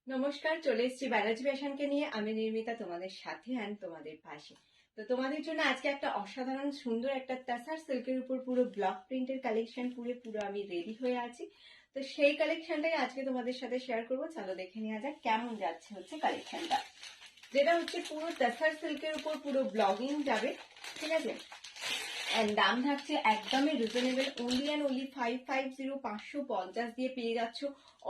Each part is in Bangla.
নমস্কার, চলে এসেছি ব্যানার্জি ফ্যাশনকে নিয়ে। আমি নির্মিতা, তোমাদের সাথে অ্যান্ড তোমাদের পাশে। তো তোমাদের জন্য আজকে একটা অসাধারণ সুন্দর একটা তাসার সিল্কের উপর পুরো ব্লক প্রিন্টের কালেকশন পুরো আমি রেডি হয়ে আছি। তো সেই কালেকশনটাই আজকে তোমাদের সাথে শেয়ার করবো। চলো দেখে নেওয়া যাক কেমন যাচ্ছে হচ্ছে কালেকশনটা, যেটা হচ্ছে পুরো তাসার সিল্কের উপর পুরো ব্লগিং যাবে, ঠিক আছে। এন্ড দাম থাকছে একদমই রিজনেবল, অনলি অ্যান্ড অনলি 550, 550 দিয়ে পেয়ে যাচ্ছ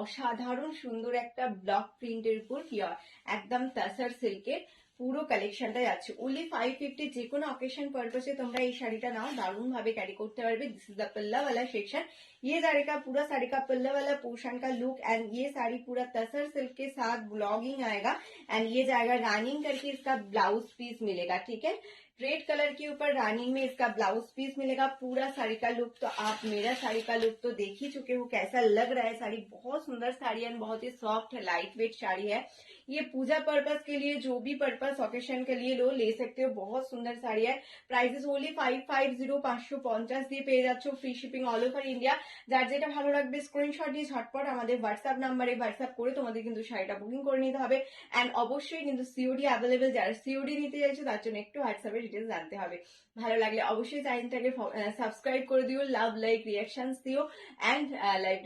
অসাধারণ সুন্দর একটা ব্লক প্রিন্টের উপর পিওর একদম তাসার সিল্কের পুরো কালেকশনটা যাচ্ছে ওনলি 550। যে কোনো অকেশন পারপাসে তোমরা এই শাড়িটা নাও, দারুণ ভাবে ক্যারি করতে পারবে। दिस इज द पल्ला वाला सेक्शन। ये साड़ी का पूरा साड़ी का पल्ला वाला पोर्शन का लुक एंड ये साड़ी पूरा तसर सिल्क के साथ ब्लॉगिंग आएगा एंड ये जाएगा रनिंग करके, इसका ब्लाउज पीस मिलेगा, ठीक है। रेड कलर के ऊपर रानी में इसका ब्लाउज पीस मिलेगा। पूरा साड़ी का लुक तो आप मेरा साड़ी का लुक तो देख ही चुके हो, कैसा लग रहा है साड़ी। बहुत सुंदर साड़ी है, बहुत ही सॉफ्ट है, लाइट वेट साड़ी है। ये पूजा पर्पस के लिए, जो भी पर्पस ऑकेशन के लिए लो ले सकते हो। बहुत सुंदर साड़ी है। प्राइसेस ओनली 550, 550 দিয়ে পেয়ে যাচ্ছ, free shipping all over India. যার যেটা ভালো লাগবে স্ক্রিনশট দিয়ে ঝটপট আমাদের হোয়াটসঅ্যাপ নাম্বারে হোয়াটসঅ্যাপ করে তোমাদের কিন্তু শাড়িটা বুকিং করে নিতে হবে। এন্ড অবশ্যই কিন্তু সিওডি অ্যাভেলেবেল, যারা সিওডি নিতে চাইছো তার জন্য একটু হোয়াটসঅ্যাপে ডিটেলস জানতে হবে। ভালো লাগলে অবশ্যই চ্যানেলটাকে সাবস্ক্রাইব করে দিও, লাভ লাইক রিয়াকশনস দিও এন্ড লাইভ